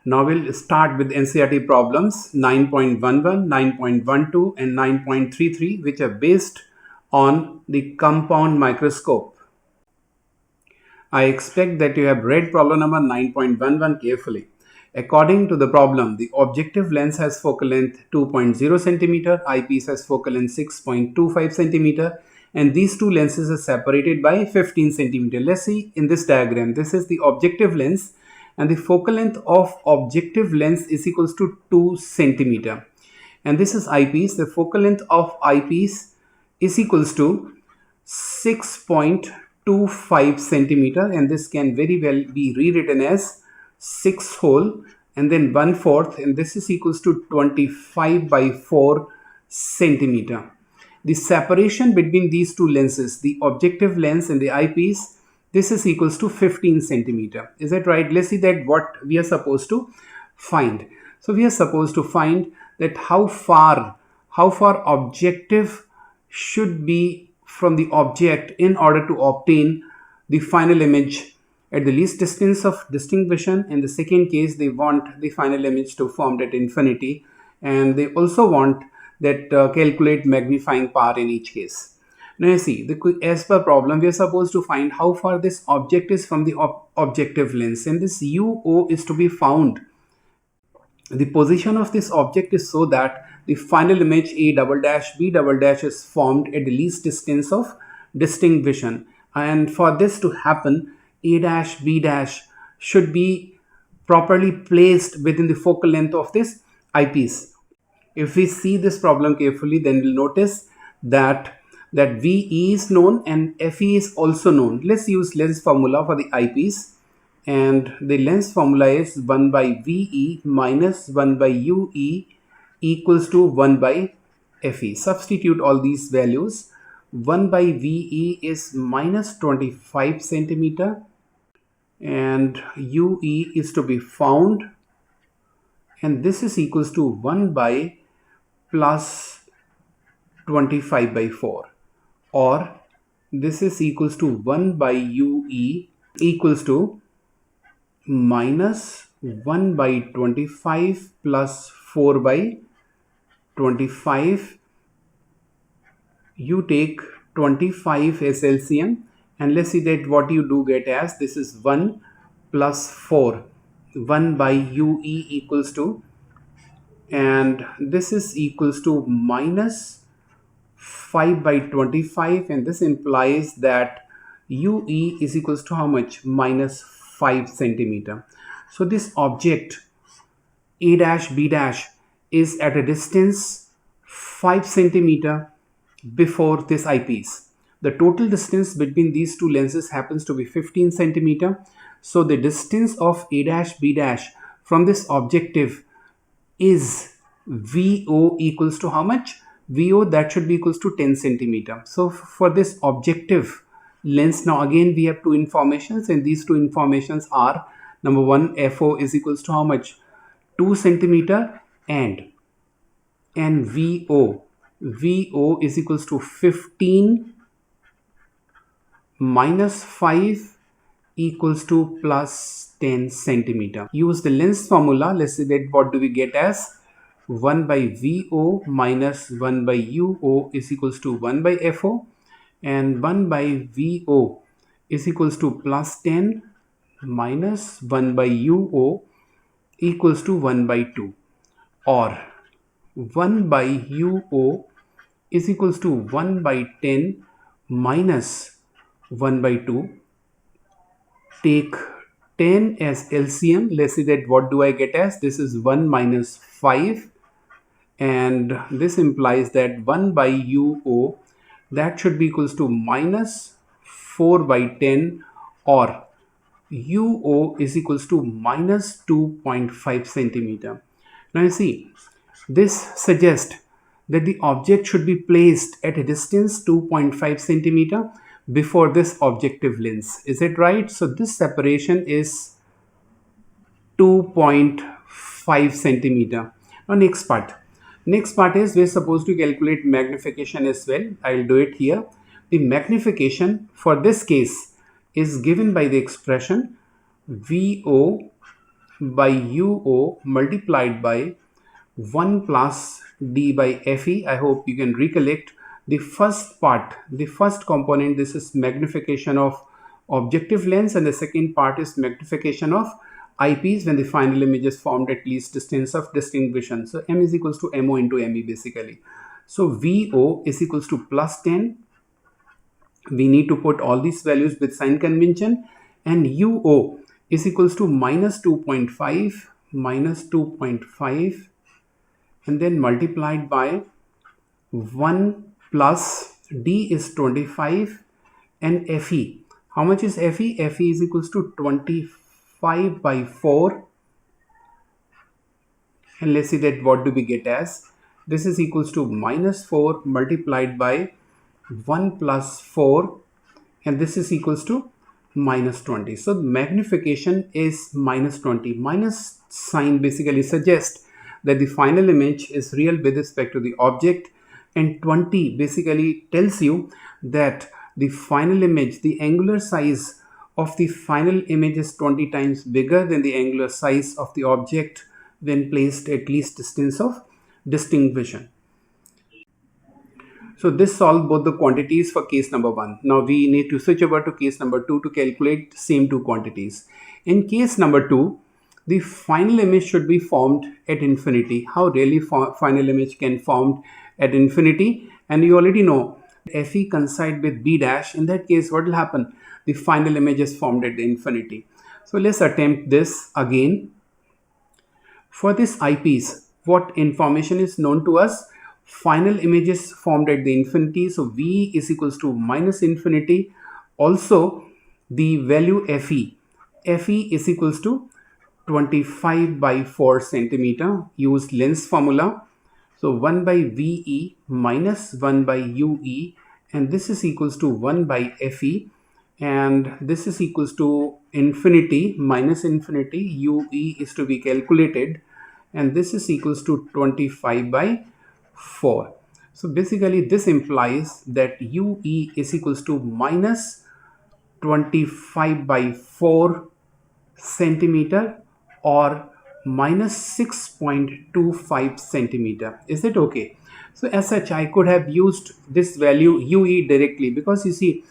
Now we'll start with NCERT problems 9.11, 9.12 and 9.33, which are based on the compound microscope. I expect that you have read problem number 9.11 carefully. According to the problem, the objective lens has focal length 2.0 cm, eyepiece has focal length 6.25 cm, and these two lenses are separated by 15 cm. Let's see in this diagram. This is the objective lens, and the focal length of objective lens is equals to 2 cm. And this is eyepiece. The focal length of eyepiece is equals to 6.25 centimeter, and this can very well be rewritten as 6 whole and then 1/4, and this is equals to 25/4 centimeter. The separation between these two lenses, the objective lens and the eyepiece, this is equals to 15 centimeter. Is that right? Let's see that what we are supposed to find. So we are supposed to find that how far objective should be from the object in order to obtain the final image at the least distance of distinct vision. In the second case, they want the final image to formed at infinity, and they also want that calculate magnifying power in each case. Now you see, as per problem, we are supposed to find how far this object is from the objective lens, and this UO is to be found. The position of this object is so that the final image A double dash B double dash is formed at the least distance of distinct vision. And for this to happen, A dash B dash should be properly placed within the focal length of this eyepiece. If we see this problem carefully, then we'll notice that VE is known and FE is also known. Let's use lens formula for the eyepiece. And the lens formula is 1 by VE minus 1 by UE equals to 1 by FE. Substitute all these values. 1 by VE is minus 25 centimeter, and UE is to be found, and this is equals to 1 by plus 25/4, or this is equals to 1 by UE equals to minus 1 by 25 plus 4 by 25. You take 25 as LCM, and let's see that what you do get as this is 1 plus 4. 1 by UE equals to, and this is equals to minus 5 by 25, and this implies that UE is equals to how much? Minus 5 centimeter. So this object A dash B dash is at a distance 5 centimeter before this eyepiece. The total distance between these two lenses happens to be 15 centimeter. So the distance of A dash B dash from this objective is VO equals to how much? VO, that should be equals to 10 centimeter. So for this objective lens, now again we have two informations, and these two informations are, number one, FO is equals to how much? 2 centimeter, and VO is equals to 15 minus 5 equals to plus 10 centimeter. Use the lens formula. Let's see that what do we get as 1 by VO minus 1 by UO is equals to 1 by FO, and 1 by VO is equals to plus 10 minus 1 by UO equals to 1 by 2, or 1 by UO is equals to 1 by 10 minus 1 by 2. Take 10 as LCM. Let's see that what do I get as, this is 1 minus 5, and this implies that 1 by UO, that should be equals to minus 4 by 10, or UO is equals to minus 2.5 centimeter. Now you see, this suggests that the object should be placed at a distance 2.5 centimeter before this objective lens. Is it right? So this separation is 2.5 centimeter. Now next part is we're supposed to calculate magnification as well. I'll do it here. The magnification for this case is given by the expression VO by UO multiplied by 1 plus D by FE. I hope you can recollect the first part, the first component. This is magnification of objective lens, and the second part is magnification of eyepiece when the final image is formed at least distance of distinction. So M is equals to MO into ME basically. So VO is equals to plus 10. We need to put all these values with sign convention, and UO is equals to minus 2.5 and then multiplied by 1 plus D is 25 and FE. How much is FE? FE is equals to 25 by 4, and let's see that what do we get as. This is equals to minus 4 multiplied by 1 plus 4, and this is equals to minus 20. So magnification is minus 20. Minus sign basically suggests that the final image is real with respect to the object, and 20 basically tells you that the final image, the angular size of the final image is 20 times bigger than the angular size of the object when placed at least distance of distinct vision. So this solves both the quantities for case number 1. Now we need to switch over to case number 2 to calculate the same two quantities. In case number 2, the final image should be formed at infinity. How really final image can formed at infinity? And you already know FE coincide with B dash. In that case, what will happen? The final image is formed at infinity. So let's attempt this again. For this eyepiece, what information is known to us? Final image is formed at the infinity, so V is equals to minus infinity. Also, the value FE is equals to 25 by 4 centimeter. Use lens formula. So 1 by VE minus 1 by UE, and this is equals to 1 by FE, and this is equals to infinity minus infinity. UE is to be calculated, and this is equals to 25 by 4. So basically this implies that UE is equals to minus 25 by 4 centimeter or minus 6.25 centimeter. Is it okay? So as such, I could have used this value UE directly, because you see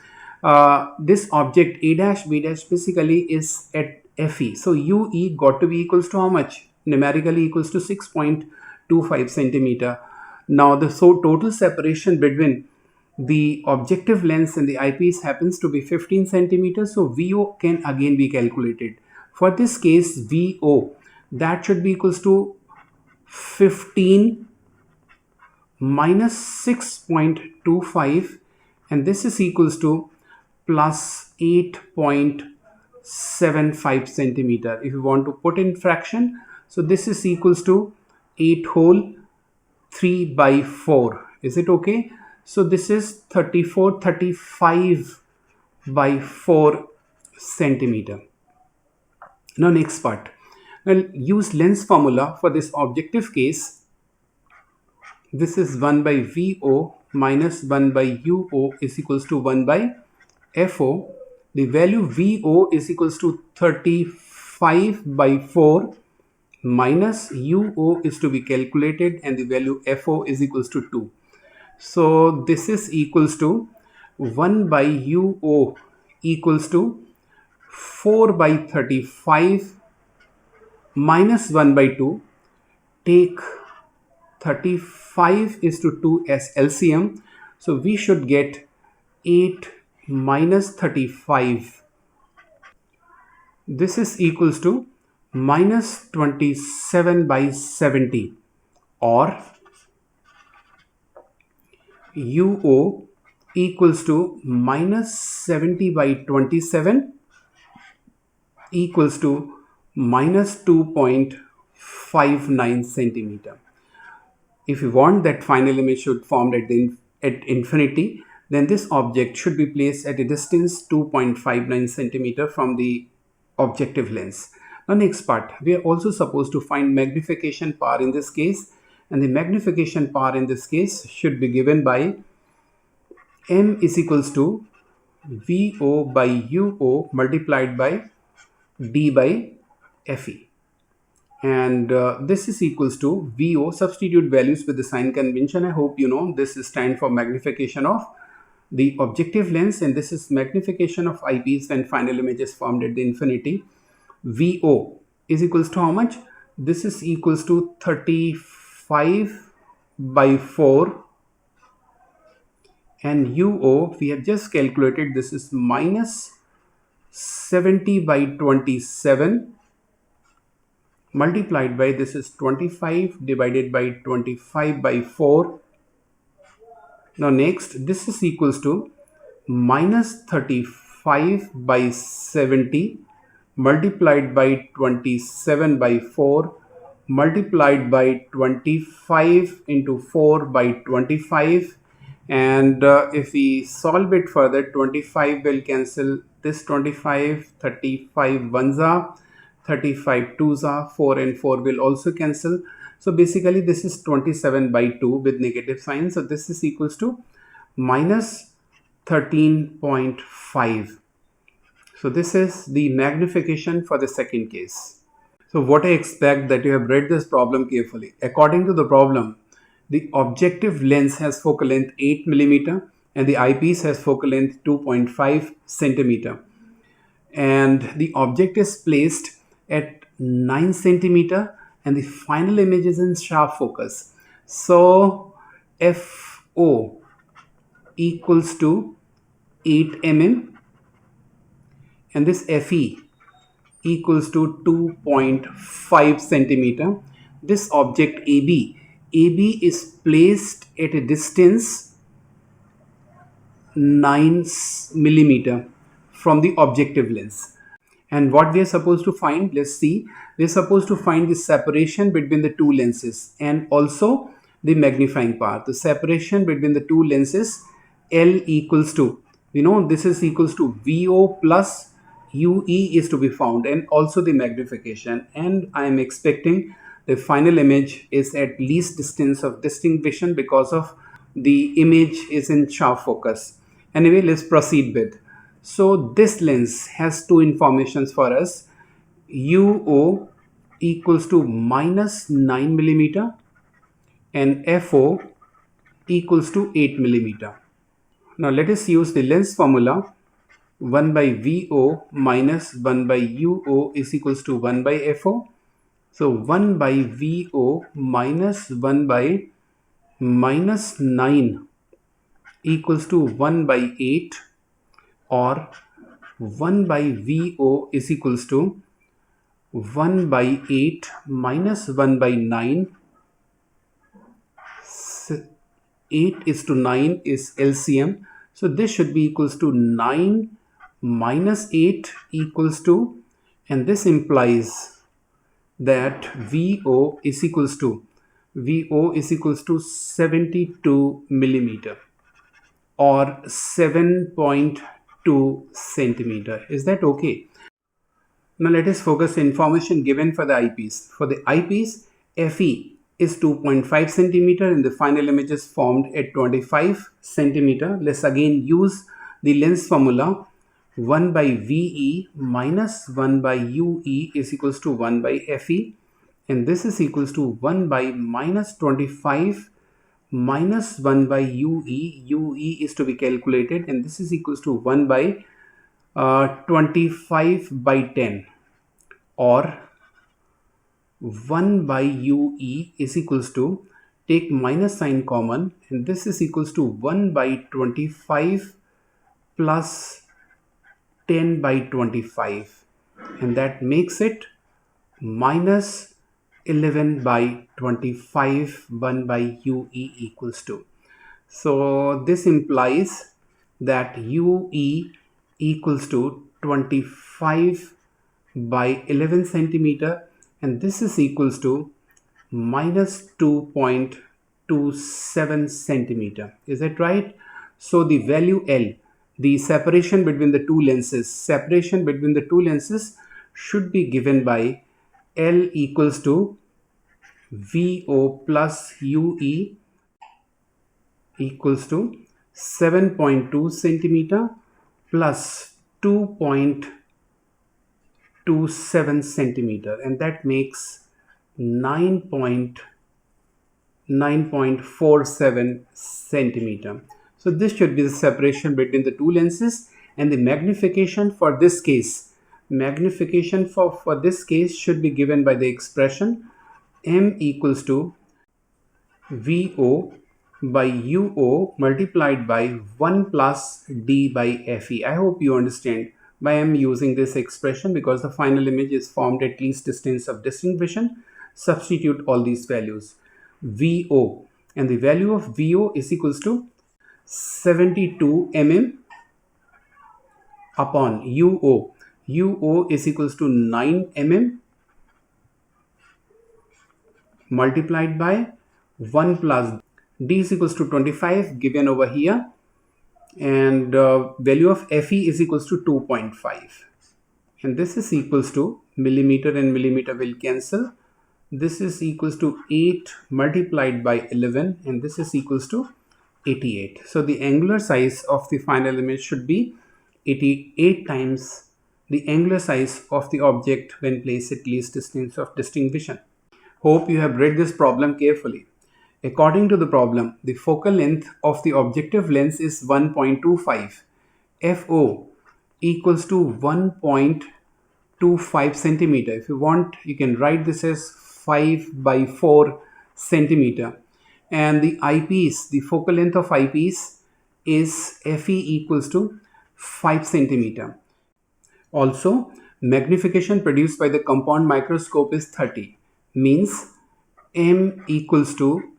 this object A dash B dash basically is at FE. So UE got to be equals to how much? Numerically equals to 6.25 centimeter. Now the total separation between the objective lens and the eyepiece happens to be 15 centimeters. So VO can again be calculated. For this case, VO, that should be equals to 15 minus 6.25, and this is equals to plus 8.75 centimeter. If you want to put in fraction, so this is equals to 8 whole 3 by 4. Is it okay? So this is 35 by 4 centimeter. Now next part. Well, use lens formula for this objective case. This is 1 by VO minus 1 by UO is equals to 1 by FO. The value VO is equals to 35 by 4 minus UO is to be calculated, and the value FO is equals to 2. So this is equals to 1 by UO equals to 4 by 35 minus 1 by 2. Take 35 is to 2 as LCM. So we should get 8 minus 35. This is equals to minus 27 by 70, or UO equals to minus 70 by 27 equals to minus 2.59 centimeter. If you want that final image should formed at infinity, then this object should be placed at a distance 2.59 centimeter from the objective lens. Now next part, we are also supposed to find magnification power in this case, and the magnification power in this case should be given by M is equals to VO by UO multiplied by D by FE. and this is equals to VO. Substitute values with the sign convention. I hope you know this is stand for magnification of the objective lens, and this is magnification of eyepiece when final image is formed at the infinity. VO is equals to how much? This is equals to 35 by 4, and UO we have just calculated, this is minus 70 by 27 multiplied by, this is 25 divided by 25 by 4. Now next, this is equals to minus 35 by 70 multiplied by 27 by 4 multiplied by 25 into 4 by 25, and if we solve it further, 25 will cancel this 25, 35 ones are, 35 twos are, 4 and 4 will also cancel. So basically this is 27 by 2 with negative sign. So this is equals to minus 13.5. So this is the magnification for the second case. So what I expect that you have read this problem carefully. According to the problem, the objective lens has focal length 8 millimeter and the eyepiece has focal length 2.5 centimeter. And the object is placed at 9 centimeter and the final image is in sharp focus. So FO equals to 8 mm and this FE equals to 2.5 centimeter. This object AB is placed at a distance 9 millimeter from the objective lens. And what we are supposed to find, let's see, we are supposed to find the separation between the two lenses and also the magnifying power. The separation between the two lenses, L equals to, you know, this is equals to VO plus UE is to be found, and also the magnification, and I am expecting the final image is at least distance of distinction because of the image is in sharp focus. Anyway, let's proceed with. So this lens has two informations for us. UO equals to minus 9 millimeter and FO equals to 8 millimeter. Now let us use the lens formula. 1 by VO minus 1 by UO is equals to 1 by FO. So 1 by VO minus 1 by minus 9 equals to 1 by 8, or 1 by VO is equals to 1 by 8 minus 1 by 9. 8 is to 9 is LCM. So this should be equals to 9 minus 8 equals to, and this implies that VO is equals to 72 millimeter or 7.2 centimeter. Is that okay? Now let us focus information given for the eyepiece. For the eyepiece, FE is 2.5 centimeter and the final image is formed at 25 centimeter. Let's again use the lens formula. 1 by VE minus 1 by UE is equals to 1 by FE, and this is equals to 1 by minus 25 minus 1 by UE. UE is to be calculated, and this is equals to 1 by 25 by 10, or 1 by UE is equals to, take minus sign common, and this is equals to 1 by 25 plus 10 by 25, and that makes it minus 11 by 25. 1 by UE equals to. So this implies that UE equals to 25 by 11 centimeter, and this is equals to minus 2.27 centimeter. Is that right? So the value L, the separation between the two lenses, should be given by L equals to VO plus UE equals to 7.2 centimeter plus 2.27 centimeter, and that makes 9.47 centimeter. So this should be the separation between the two lenses, and the magnification for this case, for this case should be given by the expression m equals to VO by UO multiplied by 1 plus D by FE. I hope you understand why I am using this expression, because the final image is formed at least distance of distinction. Substitute all these values. VO, and the value of VO is equals to 72 mm upon UO. UO is equals to 9 mm multiplied by 1 plus D is equals to 25 given over here, and value of Fe is equals to 2.5, and this is equals to millimeter and millimeter will cancel. This is equals to 8 multiplied by 11, and this is equals to 88. So the angular size of the final image should be 88 times the angular size of the object when placed at least distance of distinction. Hope you have read this problem carefully. According to the problem, the focal length of the objective lens is 1.25. FO equals to 1.25 centimeter. If you want, you can write this as 5 by 4 centimeter. And the eyepiece, the focal length of eyepiece is FE equals to 5 centimeter. Also, magnification produced by the compound microscope is 30. Means M equals to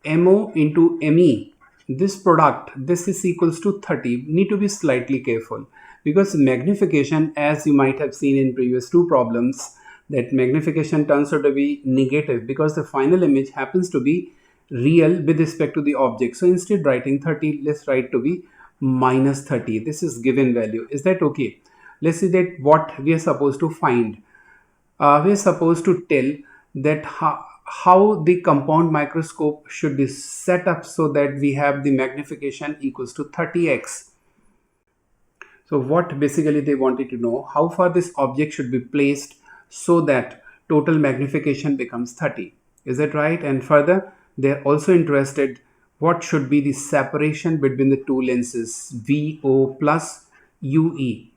MO into ME. This product, this is equals to 30. Need to be slightly careful, because magnification, as you might have seen in previous two problems, that magnification turns out to be negative because the final image happens to be real with respect to the object. So instead writing 30, let's write to be minus 30. This is given value. Is that okay? Let's see that what we are supposed to find. We are supposed to tell that how the compound microscope should be set up so that we have the magnification equals to 30x. So what basically they wanted to know, how far this object should be placed so that total magnification becomes 30. Is that right? And further, they're also interested what should be the separation between the two lenses, VO plus UE.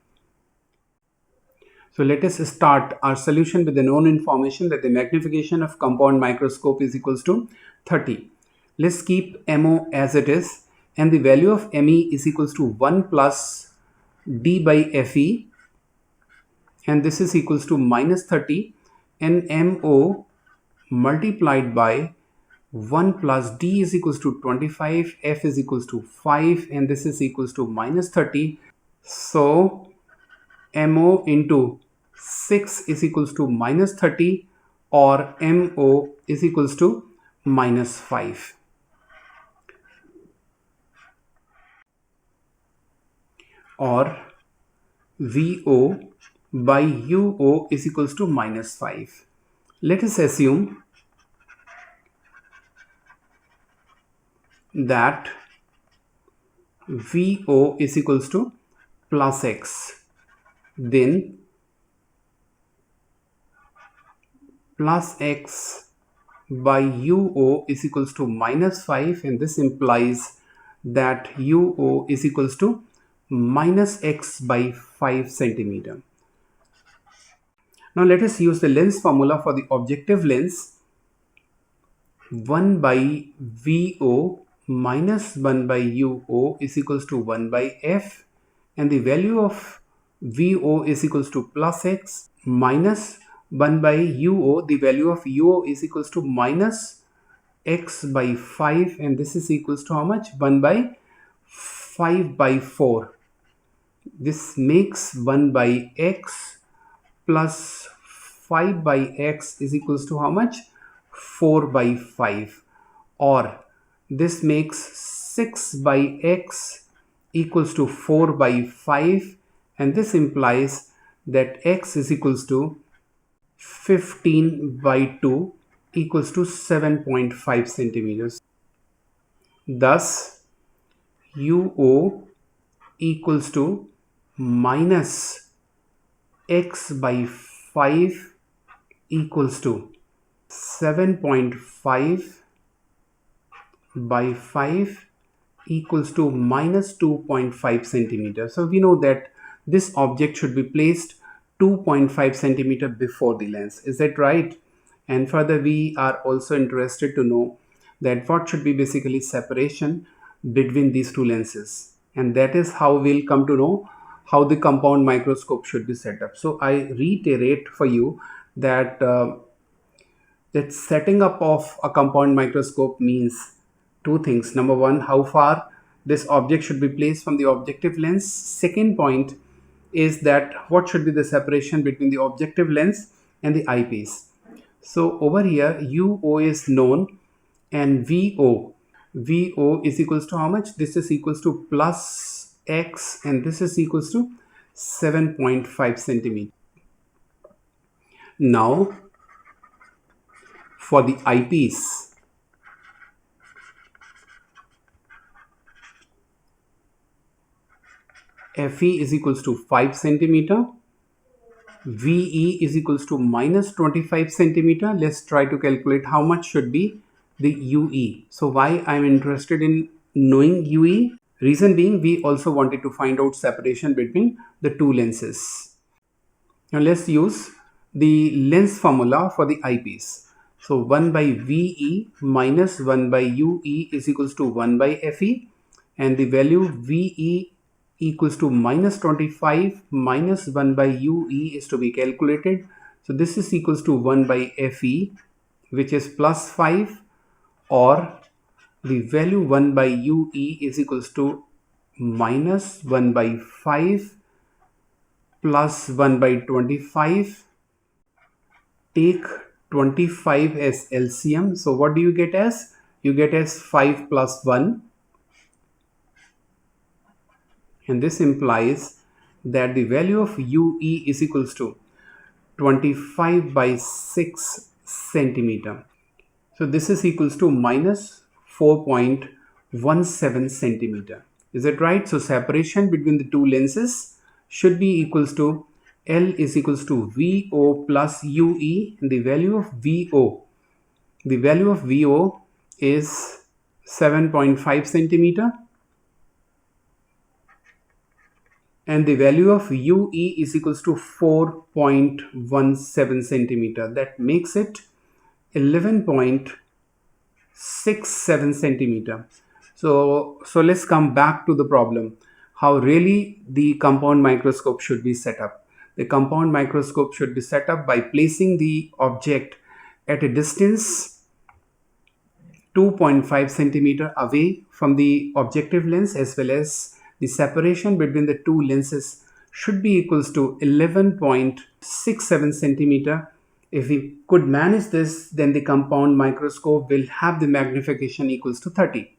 So let us start our solution with the known information that the magnification of compound microscope is equals to 30. Let's keep MO as it is, and the value of ME is equals to 1 plus D by FE, and this is equals to minus 30, and MO multiplied by 1 plus D is equals to 25, F is equals to 5, and this is equals to minus 30. So MO into 6 is equals to minus 30, or MO is equals to minus 5. Or VO by UO is equals to minus 5. Let us assume that VO is equals to plus X. Then plus X by UO is equals to minus 5, and this implies that UO is equals to minus X by 5 centimeter. Now let us use the lens formula for the objective lens. 1 by VO minus 1 by UO is equals to 1 by F, and the value of VO is equals to plus X minus 1 by UO, the value of UO is equals to minus X by 5, and this is equals to how much? 1 by 5 by 4. This makes 1 by X plus 5 by X is equals to how much? 4 by 5. Or this makes 6 by X equals to 4 by 5, and this implies that X is equals to 15 by 2 equals to 7.5 centimeters. Thus, UO equals to minus X by 5 equals to 7.5 by 5 equals to minus 2.5 centimeter. So we know that this object should be placed 2.5 centimeter before the lens. Is that right? And further, we are also interested to know that what should be basically separation between these two lenses, and that is how we'll come to know how the compound microscope should be set up. So I reiterate for you that that setting up of a compound microscope means two things. Number one, how far this object should be placed from the objective lens. Second point is that what should be the separation between the objective lens and the eyepiece. So over here, UO is known, and VO is equals to how much? This is equals to plus X, and this is equals to 7.5 centimeter. Now for the eyepiece, FE is equals to 5 centimeter, VE is equals to minus 25 centimeter. Let's try to calculate how much should be the UE. So why I'm interested in knowing UE? Reason being, we also wanted to find out separation between the two lenses. Now let's use the lens formula for the eyepiece. So 1 by VE minus 1 by UE is equals to 1 by FE, and the value VE equals to minus 25 minus 1 by UE is to be calculated. So this is equals to 1 by FE, which is plus 5, or the value 1 by UE is equals to minus 1 by 5 plus 1 by 25. Take 25 as LCM. So what do you get as? You get as 5 plus 1. And this implies that the value of UE is equals to 25 by 6 centimeter. So this is equals to minus 4.17 centimeter. Is it right? So separation between the two lenses should be equals to L is equals to VO plus UE, and the value of VO is 7.5 centimeter, and the value of UE is equals to 4.17 centimeter. That makes it 11.67 centimeter. So let's come back to the problem, how really the compound microscope should be set up. The compound microscope should be set up by placing the object at a distance 2.5 centimeter away from the objective lens, as well as the separation between the two lenses should be equals to 11.67 centimeter. If we could manage this, then the compound microscope will have the magnification equals to 30.